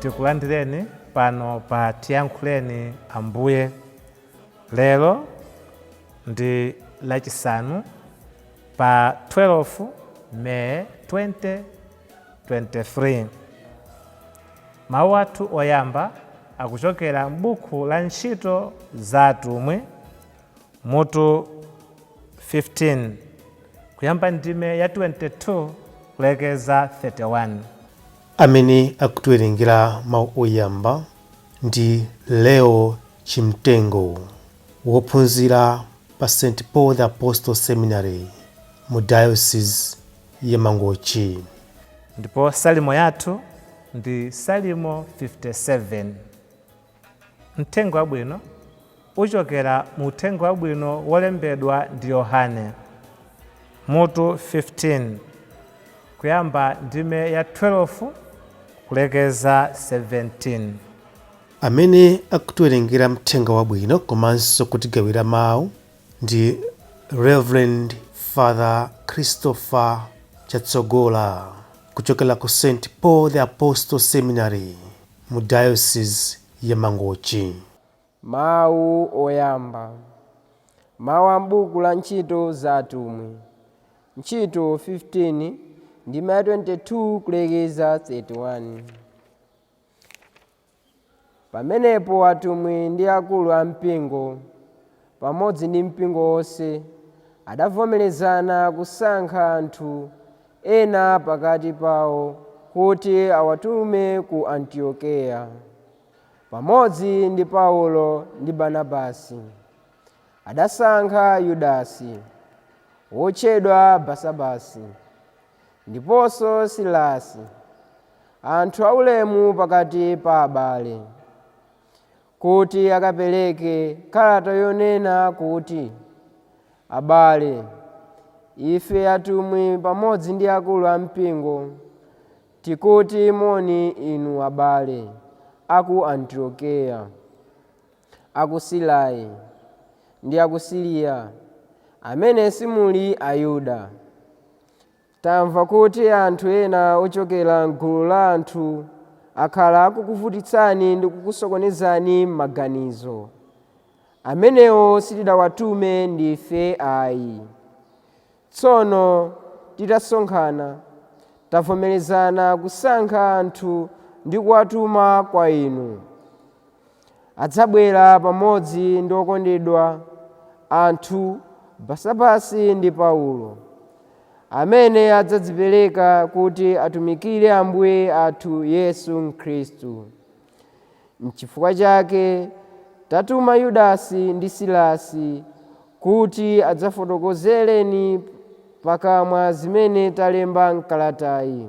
Tikulandireni pano pa tiyankhuleni Ambuye. Lero ndi Lachisanu pa 12 May 2023. Mawu athu oyamba akuchokera m'buku la ntchito za atumwi mutu 15 kuyamba ndime ya 22 kulekeza 31. Amene akutiwerengera mawu oyamba ndi Leo Chimtengo, wophunzira pa St. Paul the Apostle Seminary mu Diocese ya Mangochi. Ndipo salimo yathu ndi salimo 57. Mthenga wabwino uchokera mu uthenga wabwino wolembedwa ndi Yohane mutu 15 kuyamba ndime ya 12 kulekeza 17. Amene akutiwerengera mthenga wabwino komanso kutigawira mawu ndi Reverend Father Christopher Chatsogola kuchokera ku St. Paul the Apostle Seminary mu Diocese ya Mangochi. Mawu oyamba. Mawu a m'buku la ntchito za atumwi ntchito 15 ndime ya 22 kulekeza 31. Pamenepo atumwi ndi akulu a mpingo pamodzi ndi mpingo wonse adavomerezana kusankha anthu ena pakati pawo kuti awatume ku Antiokeya pamodzi ndi Paulo ndi Barnabasi. Adasankha Yudasi wotchedwa Basabasi ndiponso Silasi, anthu aulemu pakati pa abale, kuti akapereke kalata yonena kuti, abale, ife atumwi pamodzi ndi akulu a mpingo tikuti moni inu abale aku Antiokeya, aku Silai ndi aku Siriya, amene simuli Ayuda. Tamva kuti anthu ena ochokera m'gulu la anthu akhala akukuvutitsani ndi kukusokonezani m'maganizo. Amenewo sitidawatume ndife ayi. Tsono titasonkhana tavomerezana kusankha anthu ndi kuwatuma kwa inu. Adzabwera pamodzi ndi okondedwa anthu Basabasi ndi Paulo, amene adzadzipereka kuti atumikire Ambuye athu Yesu Khristu. N'chifukwa chake tatuma Yudasi ndi Silasi kuti adzafotokozereni pakamwa zimene talemba m'kalatayi.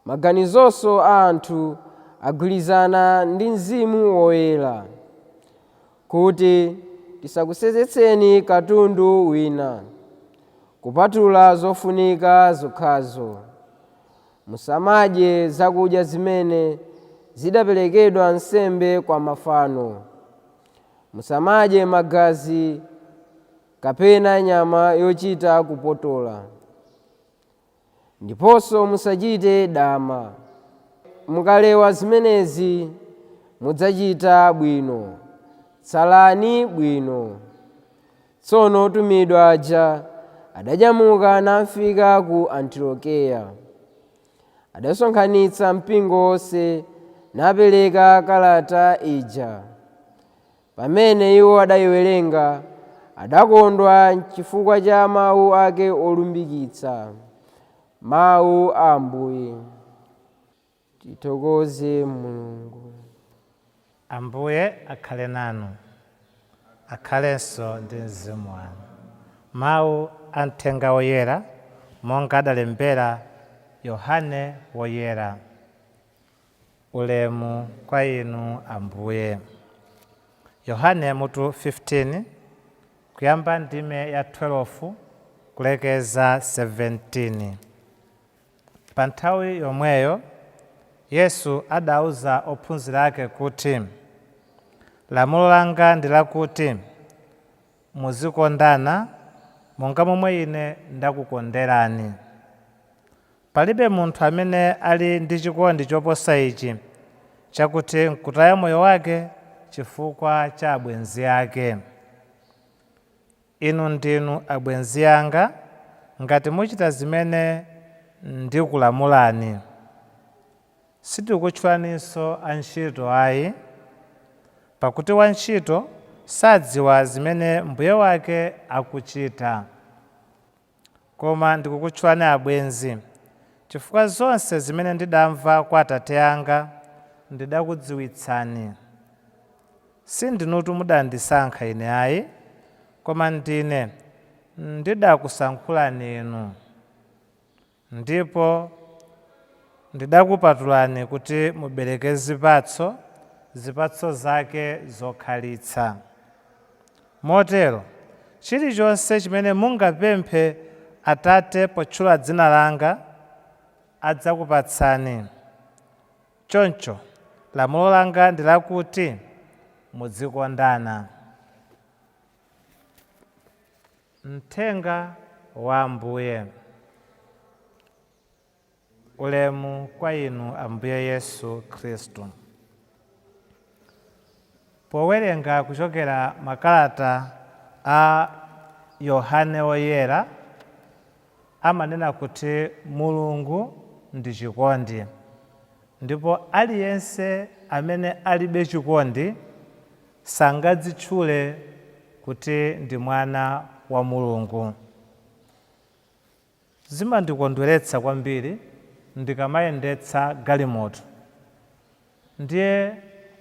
Maganizonso a anthu agwirizana ndi Mzimu Woyera kuti tisakusenzetseni katundu wina kupatula zofunika zokhazo. Musamadye zakudya zimene zidaperekedwa nsembe kwa mafano. Musamadye magazi kapena nyama yochita kupotola. Ndiponso musachite dama. Mukalewa zimenezi mudzachita bwino. Tsalani bwino. Tsono otumidwa aja adanyamuka nafika ku Antiokeya. Adasonkhanitsa mpingo wonse napereka kalata ija. Pamene iwo adayiwerenga, adakondwa chifukwa cha mawu ake olumbikitsa. Mawu a Ambuye. Tithokoze Mulungu. Ambuye akhale nanu, akhalenso ndi mzimu wanu. Mawu a mthenga woyera monga adalembera Yohane woyera. Ulemu kwa inu Ambuye. Yohane mutu 15 kuyamba ndime ya 12 kulekeza 17. Pa nthawi yomweyo Yesu adauza ophunzira ake kuti, lamulo langa ndi lakuti muzikondana monga momwe ine ndakukonderani. Palibe munthu amene ali ndi chikondi choposa ichi chakuti nkutaya moyo wake chifukwa cha abwenzi ake. Inu ndinu abwenzi anga ngati muchita zimene ndikulamulani. Sitikutchulaninso antchito ayi, pakuti wantchito sadziwa zimene mbuye wake akuchita. Koma ndikukutchulani abwenzi, chifukwa zonse zimene ndidamva kwa Atate anga ndidakudziwitsani. Sindinutu mudandisankha ine ayi, koma ndine ndidakusankhulani inu. Ndipo ndidakupatulani kuti mubereke zipatso, zipatso zake zokhalitsa. Motero chilichonse chimene mungapemphe Atate potchula dzina langa adzakupatsani. Choncho lamulo langa ndi lakuti muzikondana. Mthenga wa Ambuye. Ulemu kwa inu Ambuye Yesu Khristu. Powerenga kuchokera makalata a Yohane Woyera amanena kuti Mulungu ndi chikondi, ndipo aliyense amene alibe chikondi sangadzitchule kuti ndi mwana wa Mulungu. Zimandikondweretsa kwambiri ndikamayendetsa galimoto, ndiye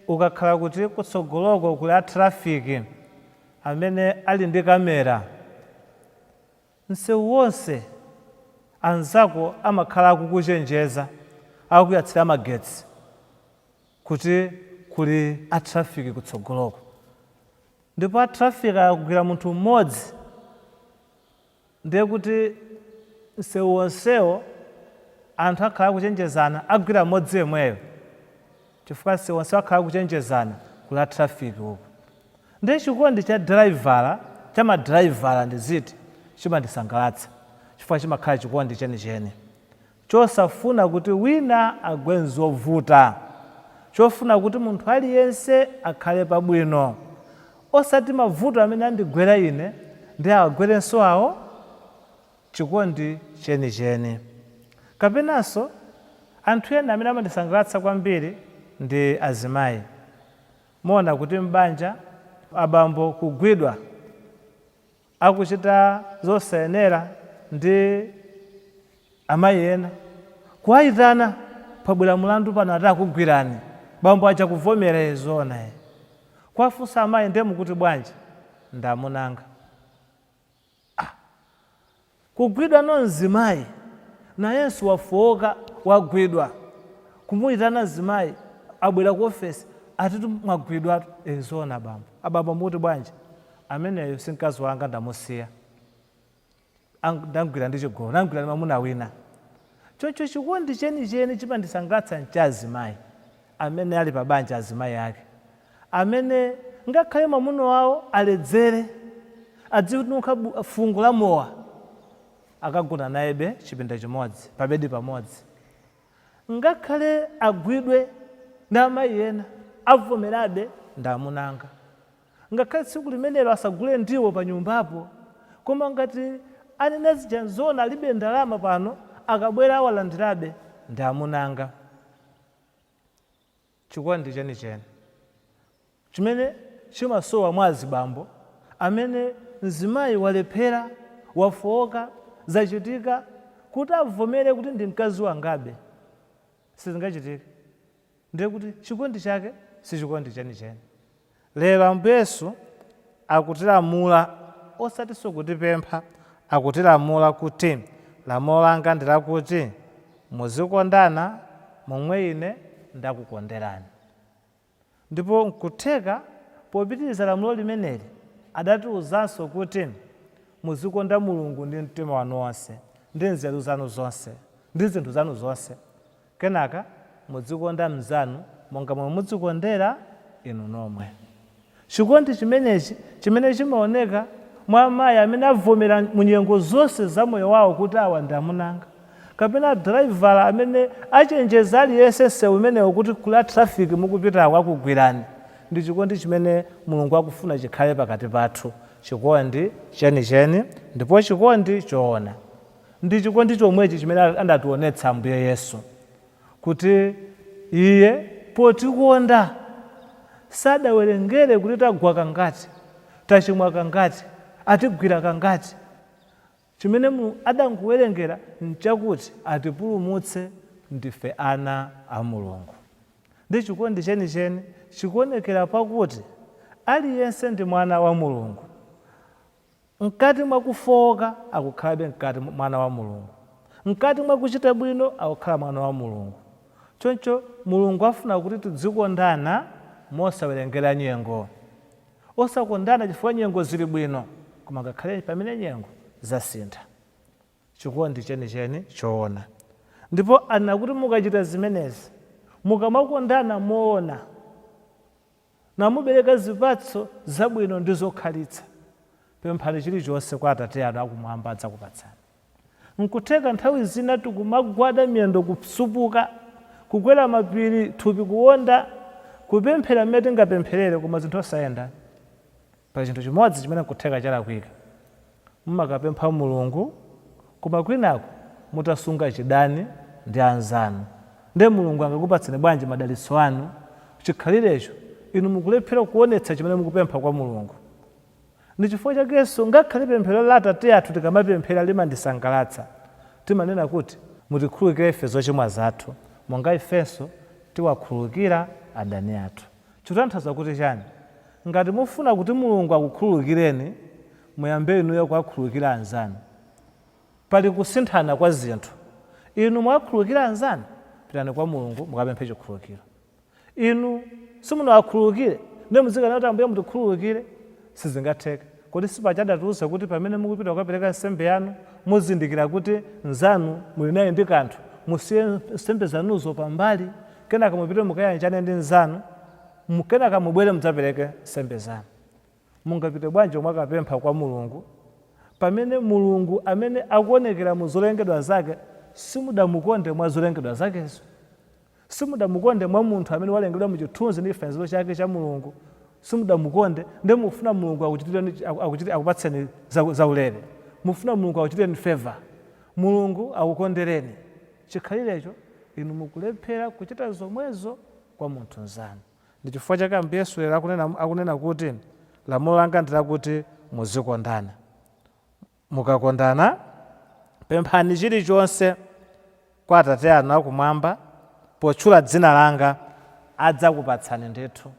ukakhala kuti kutsogoloko kuli atrafiki amene ali ndi kamera, msewu wonse anzako amakhala akukuchenjeza, akukuyatsira magetsi kuti kuli atrafiki kutsogoloko. Ndipo atrafiki akagwira munthu mmodzi, ndiye kuti msewu wonsewo anthu akhala akuchenjezana agwira mmodzi yemweyo, chifukwa msewu wonse akhala akuchenjezana kuli atrafiki uko. Ndiye chikondi cha drivala, cha madraivala ndiziti chimandisangalatsa, chifukwa chimakhala chikondi chenicheni chosafuna kuti wina agwe nzovuta, chofuna kuti munthu aliyense akhale pabwino, osati mavuto amene andigwera ine ndi agwerenso awo. Chikondi chenicheni. Kapenanso anthu ena amene amandisangalatsa kwambiri ndi azimayi. Mona kuti m'banja abambo kugwidwa akuchita zosayenera ndi amayi ena, kuwayitana pabwera mulandu pano ati akugwirani, bambo acha kuvomera izona. Kwafunsa amayi, ndiye mukuti bwanji? Ndamunanga. Kugwidwa no mzimayi, na Yesu wafoka wagwidwa, kumuyitana mzimayi abwera ku ofesi ati mwagwidwa izona bambo. Abambo mukuti bwanji? Ameneyo si mkazi wanga, ndamusiya, ndamgwira ndi chigolo, ndamgwira ndi mwamuna wina. Choncho chikondi chenicheni chimandisangalatsa ncha azimayi amene ali pabanja, azimayi ake amene ngakhale mwamuna wawo aledzere, adzinunkha fungo la mowa, akagona nayebe chipinda chimodzi, pabedi pamodzi. Ngakhale agwidwe ndi amayi ena avomerabe ndamunanga. Ngakhale tsiku limenelo asagule ndiwo pa nyumbapo, koma ngati anena zija nzona alibe ndalama pano, akabwera awalandirabe ndamunanga. Chikondi chenicheni chimene chimasowa mwa azibambo amene mzimayi walephera, wafoka, zachitika kuti avomere kuti ndi mkazi wangabe, sizingachitika. Ndiye kuti chikondi chake si chikondi chenicheni. Lero Ambuye Yesu akutilamula, osati kutipempha, akutilamula kuti lamulo langa ndi lakuti muzikondana momwe ine ndakukonderani. Ndipo nkutheka popitiriza lamulo limeneli adatiwuzanso kuti muzikonda Mulungu ndi mtima wanu wonse, ndi nzeru zanu zonse, ndi zinthu zanu zonse. Kenaka muzikonda mnzanu monga momwe muzikondera inu nomwe. Chikondi chimenechi chimene chimaoneka mwa amayi amene avomera munyengo zonse za moyo wawo kuti awa ndi amunanga, kapena driver amene achenjeza aliyense sewu umenewo kuti kula traffic mukupita akugwirani. Ndi chikondi chimene Mulungu akufuna chikhale pakati pathu, chikondi chenicheni ndipo chikondi choona. Ndi chikondi chomwechi chimene anationetsa Ambuye Yesu kuti iye potikonda sadawerengere kuti tagwa kangati, tachimwa kangati, atigwira kangati. Chimene Mulungu adangowerengera nchakuti atipulumutse ndife ana a Mulungu. Ndi chikondi chenicheni chikuonekera pakuti aliyense ndi mwana wa Mulungu. Mkati mwa kufoka akukhalabe mkati mwana wa Mulungu, mkati mwa kuchita bwino akukhala mwana wa Mulungu. Choncho Mulungu afuna kuti tizikondana mosawerengera nyengo, osakondana chifukwa nyengo zili bwino, koma ngakhale pamene nyengo zasintha. Chikondi chenicheni choona. Ndipo ana kuti mukachita zimenezi, mukamakondana moona na mubereka zipatso zabwino ndi zokhalitsa, pemphani chilichonse kwa Atate anu akumwamba adzakupatsani. Nkutheka nthawi zina tikumagwada miyendo kusupuka, kukwera mapiri thupi kuwonda, kupemphera mmene tingapempherere koma zinthu osayenda. Pa chinthu chimodzi chimene nkutheka chalakwika, mumakapempha Mulungu koma kwinako mutasunga chidani ndi anzanu. Nde Mulungu angakupatseni bwanji madalitso anu chikhalirecho inu mukulephera kuonetsa chimene mukupempha kwa Mulungu. Ndi chifukwa chakenso ngakhale pemphero la Atate athu tikamapemphera limandisangalatsa. Timanena kuti mutikhululukire ife zochimwa zathu monga ifenso tiwakhululukira adani athu. Chikutanthauza kuti chani? Ngati mufuna kuti Mulungu akukhululukireni, muyambe inuyo kuwakhululukira anzanu. Pali kusinthana kwa zinthu. Inu mwakhululukira anzanu, pitani kwa Mulungu mukapemphe chikhululukiro. Inu simunawakhululukire ndi muzikana kuti Ambuye mutikhululukire, sizingatheka. Kodi sipachadatiwuza kuti pamene mukupita kukapereka nsembe yanu muzindikira kuti nzanu muli naye ndi kanthu, musiye nsembe zanuzo pambali, kenaka mupite mukayanjane ndi nzanu, kenaka mubwere mudzapereke nsembe zanu. Mungapite bwanji mwakapempha kwa Mulungu pamene Mulungu amene akuonekera mu zolengedwa zake simudamukonde mwa zolengedwa zakezo, simudamukonde mwa munthu amene walengedwa mu chithunzi ndi chifanizo chake cha Mulungu, simudamukonde ndi mufuna Mulungu akupatseni zaulere, mufuna Mulungu akuchitireni favor, Mulungu akukondereni. Chikhalirecho inu mukulephera kuchita zomwezo kwa munthu nzanu. Ndi chifukwa chake Ambuye Yesu lero akunena kuti lamulo langa ndi lakuti muzikondana. Mukakondana pemphani chilichonse kwa Atate anu akumwamba potchula dzina langa adzakupatsani ndithu.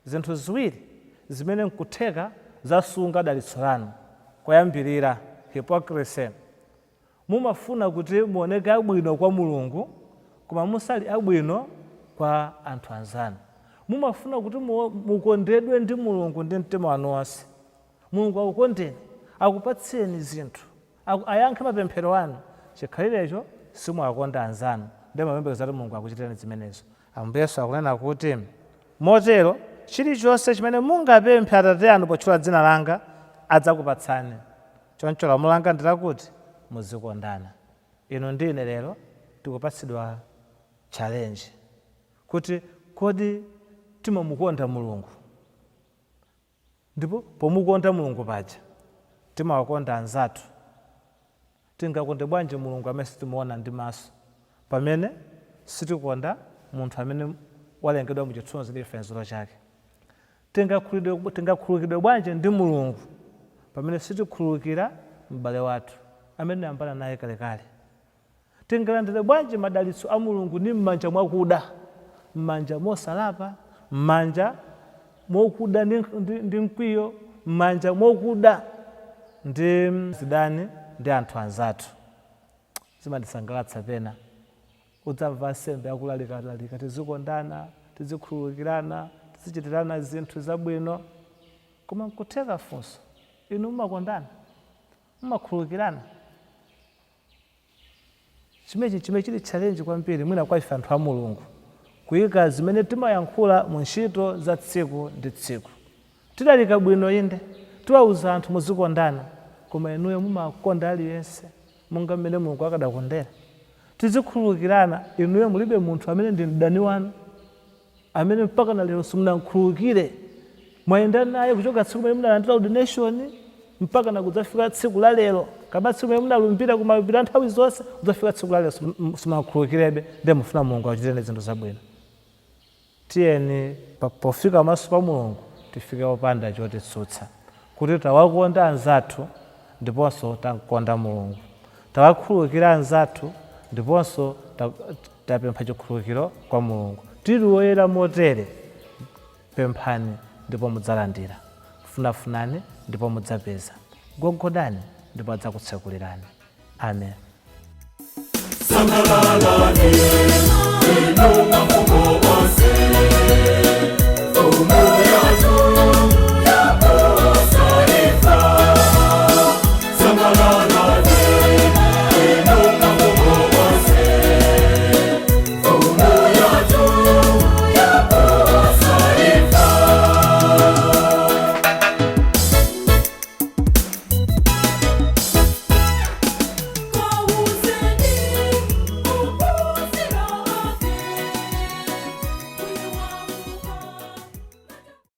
Zinthu ziwiri zimene nkutheka zasunga dalitso lanu. Koyambirira hypocrisy. Mumafuna kuti muoneke abwino kwa Mulungu koma musali abwino kwa anthu anzanu. Mumafuna kuti mukondedwe ndi Mulungu ndi mtima wanu wonse. Mulungu akukondeni, akupatseni zinthu, ayankhe mapemphero anu. Chikhalirecho simuwakonda anzanu, ndi mapemphero kuti Mulungu akuchitireni zimenezo. Ambuye Yesu akunena kuti motero chilichonse chimene mungapemphe Atate anu potchula dzina langa adzakupatsani. Choncho lamulo langa ndi lakuti muzikondana. Inu ndi ine lero tikupatsidwa challenge kuti kodi timamukonda Mulungu, ndipo pomukonda Mulungu paja timawakonda anzathu. Tingakonde bwanji Mulungu amene sitimuona ndi maso pamene sitikonda munthu amene walengedwa mu chithunzi ndi chifanizo chake? Tingakhululukidwe bwanji ndi Mulungu pamene sitikhululukira m'bale wathu amene yambana naye kalekale? Tingalandire bwanji madalitso a Mulungu ndi m'manja mwakuda, m'manja mosalapa, m'manja mokuda ndi mkwiyo, m'manja mokuda ndi zidani ndi anthu anzathu? Zimandisangalatsa pena udzamva nsembe yakulalikadalika, tizikondana, tizikhululukirana, tizichitirana zinthu zabwino. Koma nkutheka funso, inu mumakondana, mumakhululukirana? Chimene chili challenge kwambiri mwina kwa ife anthu a Mulungu, kuyika zimene timayankhula mu ntchito za tsiku ndi tsiku. Tidalika bwino inde, tiwauza anthu muzikondana, koma inuyo mumakonda aliyense monga mmene Mulungu akadakondera. Tizikhululukirana, inuyo mulibe munthu amene ndi mdani wanu, amene mpaka na lero simunamkhululukire. Mwayenda naye kuchoka tsiku limene munalandira ordination mpaka na kudzafika tsiku la lero. Kama tsiku limene munalumbira kumalumbira nthawi zonse, kudzafika tsiku la lero simunakhululukirebe, ndiye mufuna Mulungu achitireni zinthu zabwino. Tiyeni pofika pamaso pa Mulungu tifike opanda chotitsutsa, kuti tawakonda anzathu ndiponso takonda Mulungu, tawakhululukira anzathu ndiponso tapempha chikhululukiro kwa Mulungu. Tili woyera motere, pemphani ndipo mudzalandira, funafunani ndipo mudzapeza, gogodani ndipo adzakutsekulirani. Amen.